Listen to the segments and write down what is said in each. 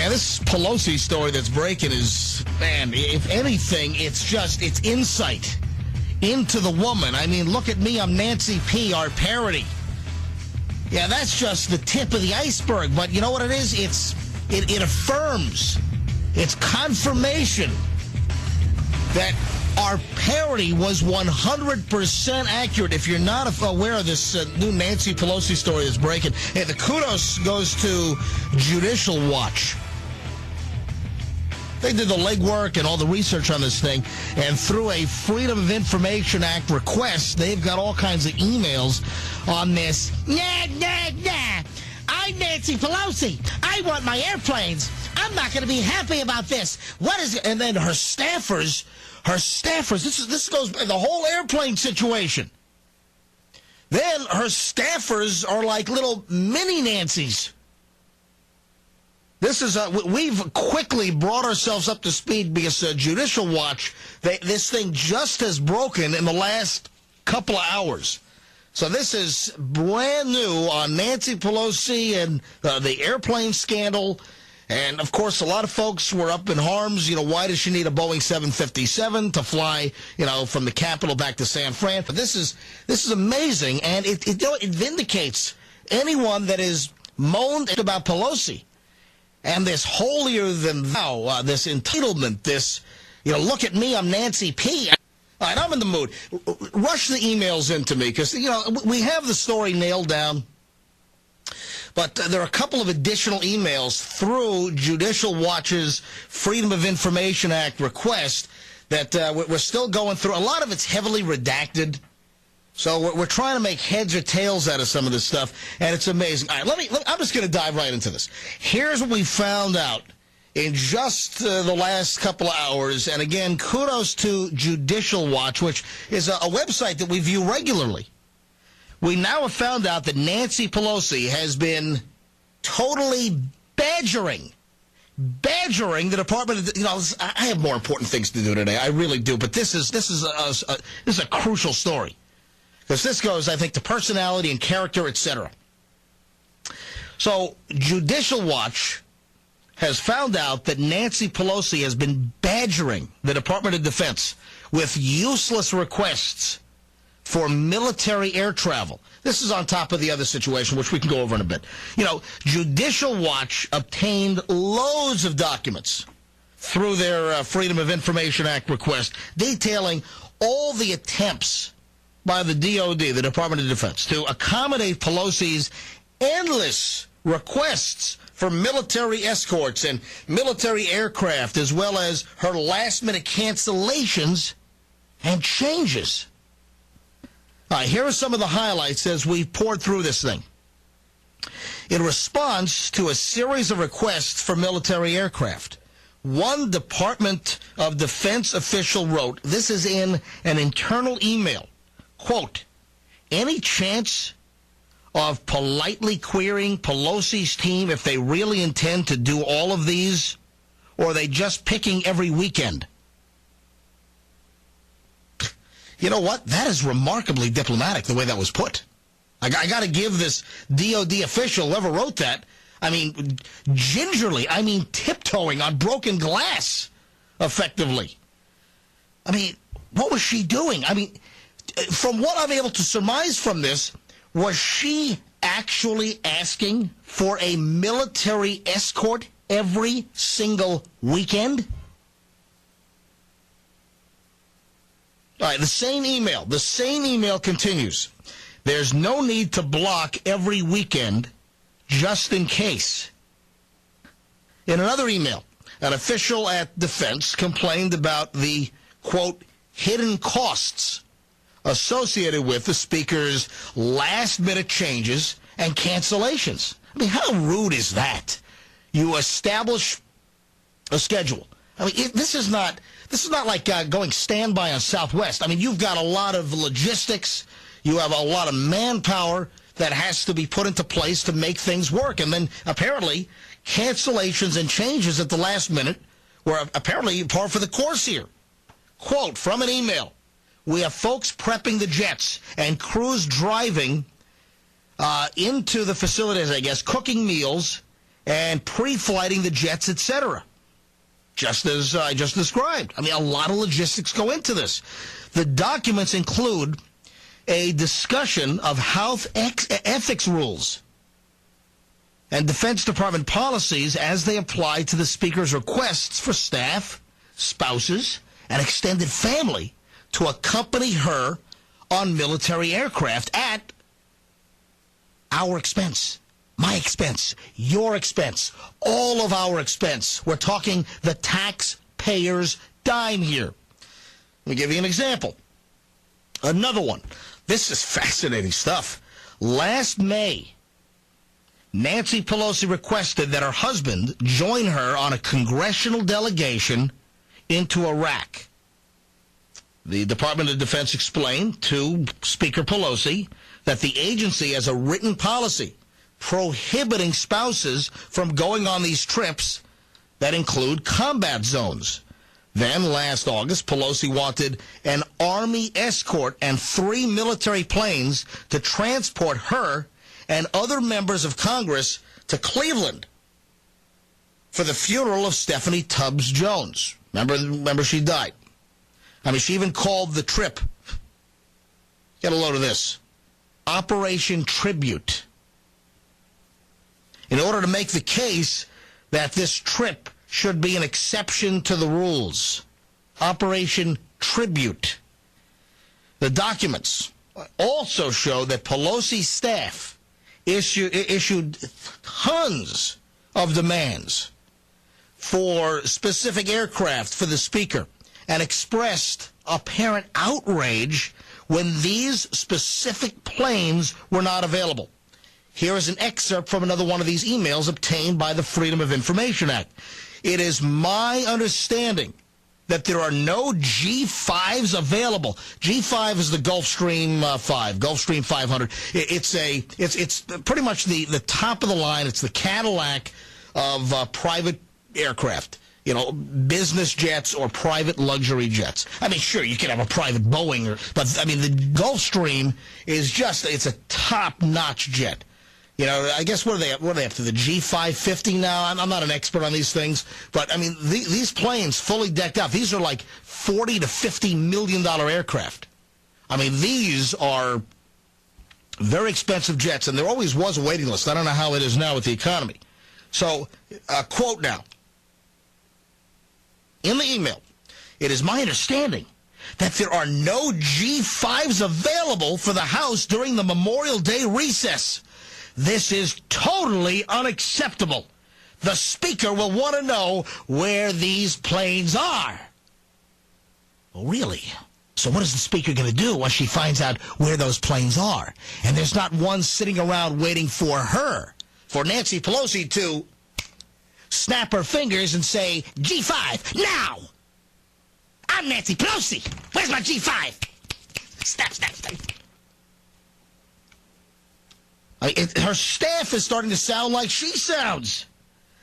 Man, this Pelosi story that's breaking is, man, if anything, it's insight into the woman. I mean, look at me, I'm Nancy P., our parody. Yeah, that's just the tip of the iceberg. But you know what it is? It affirms, it's confirmation that our parody was 100% accurate. If you're not aware of this new Nancy Pelosi story that's breaking, hey, the kudos goes to Judicial Watch. They did the legwork and all the research on this thing, and through a Freedom of Information Act request, they've got all kinds of emails on this. Nah. I'm Nancy Pelosi. I want my airplanes. I'm not going to be happy about this. What is it? And then her staffers, this goes by the whole airplane situation. Then her staffers are like little mini Nancys. This is we've quickly brought ourselves up to speed because Judicial Watch, this thing just has broken in the last couple of hours. So this is brand new on Nancy Pelosi and the airplane scandal. And, of course, a lot of folks were up in harms. You know, why does she need a Boeing 757 to fly, from the Capitol back to San Fran? But this is amazing, and it vindicates anyone that is moaned about Pelosi. And this holier-than-thou, this entitlement, this, look at me, I'm Nancy P. All right, I'm in the mood. Rush the emails into me because, we have the story nailed down. But there are a couple of additional emails through Judicial Watch's Freedom of Information Act request that we're still going through. A lot of it's heavily redacted. So we're trying to make heads or tails out of some of this stuff, and it's amazing. All right, I'm just going to dive right into this. Here's what we found out in just the last couple of hours. And again, kudos to Judicial Watch, which is a website that we view regularly. We now have found out that Nancy Pelosi has been totally badgering the Department of, I have more important things to do today. I really do. But this is a crucial story. Because this goes, I think, to personality and character, etc. So, Judicial Watch has found out that Nancy Pelosi has been badgering the Department of Defense with useless requests for military air travel. This is on top of the other situation, which we can go over in a bit. Judicial Watch obtained loads of documents through their Freedom of Information Act request detailing all the attempts by the DOD, the Department of Defense, to accommodate Pelosi's endless requests for military escorts and military aircraft, as well as her last-minute cancellations and changes. All right, here are some of the highlights as we poured through this thing. In response to a series of requests for military aircraft, one Department of Defense official wrote, this is in an internal email, quote, any chance of politely querying Pelosi's team if they really intend to do all of these, or are they just picking every weekend? You know what? That is remarkably diplomatic, the way that was put. I got to give this DOD official, whoever wrote that, gingerly, tiptoeing on broken glass, effectively. What was she doing? From what I'm able to surmise from this, was she actually asking for a military escort every single weekend? All right, the same email continues. There's no need to block every weekend just in case. In another email, an official at Defense complained about the, quote, hidden costs associated with the Speaker's last-minute changes and cancellations. How rude is that? You establish a schedule. This is not like going standby on Southwest. You've got a lot of logistics. You have a lot of manpower that has to be put into place to make things work. And then apparently cancellations and changes at the last minute were apparently par for the course here. Quote from an email, we have folks prepping the jets and crews driving into the facilities, cooking meals and pre-flighting the jets, etc. Just as I just described. I mean, a lot of logistics go into this. The documents include a discussion of health ethics rules and Defense Department policies as they apply to the Speaker's requests for staff, spouses, and extended family to accompany her on military aircraft at our expense, my expense, your expense, all of our expense. We're talking the taxpayer's dime here. Let me give you an example. Another one. This is fascinating stuff. Last May, Nancy Pelosi requested that her husband join her on a congressional delegation into Iraq. The Department of Defense explained to Speaker Pelosi that the agency has a written policy prohibiting spouses from going on these trips that include combat zones. Then, last August, Pelosi wanted an Army escort and 3 military planes to transport her and other members of Congress to Cleveland for the funeral of Stephanie Tubbs Jones. Remember she died. I mean, she even called the trip, get a load of this, Operation Tribute, in order to make the case that this trip should be an exception to the rules. Operation Tribute. The documents also show that Pelosi's staff issued tons of demands for specific aircraft for the Speaker and expressed apparent outrage when these specific planes were not available. Here is an excerpt from another one of these emails obtained by the Freedom of Information Act. It is my understanding that there are no G5s available. G5 is the Gulfstream 5, Gulfstream 500. It's pretty much the top of the line. It's the Cadillac of private aircraft. You know, business jets or private luxury jets. I mean, sure, you can have a private Boeing, but I mean, the Gulfstream is it's a top-notch jet. You know, I guess what are they up to, the G550 now? I'm not an expert on these things, but I mean, these planes fully decked out, these are like $40 to $50 million aircraft. I mean, these are very expensive jets, and there always was a waiting list. I don't know how it is now with the economy. So, quote now. In the email, it is my understanding that there are no G5s available for the House during the Memorial Day recess. This is totally unacceptable. The Speaker will want to know where these planes are. Oh, really? So what is the Speaker going to do once she finds out where those planes are? And there's not one sitting around waiting for her, for Nancy Pelosi to snap her fingers and say, G5, now! I'm Nancy Pelosi. Where's my G5? Snap, snap, snap. Her staff is starting to sound like she sounds.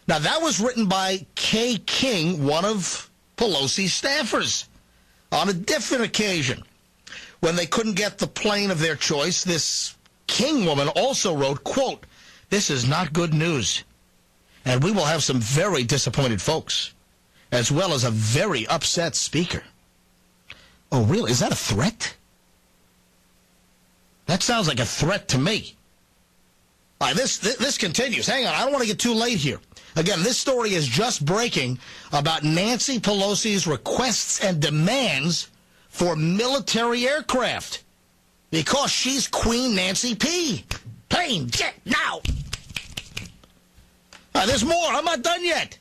Now, that was written by Kay King, one of Pelosi's staffers, on a different occasion. When they couldn't get the plane of their choice, this King woman also wrote, quote, "This is not good news, and we will have some very disappointed folks, as well as a very upset Speaker." Oh, really? Is that a threat? That sounds like a threat to me. All right, this continues. Hang on, I don't want to get too late here. Again, this story is just breaking about Nancy Pelosi's requests and demands for military aircraft because she's Queen Nancy P. Plane, jet, now. There's more. I'm not done yet.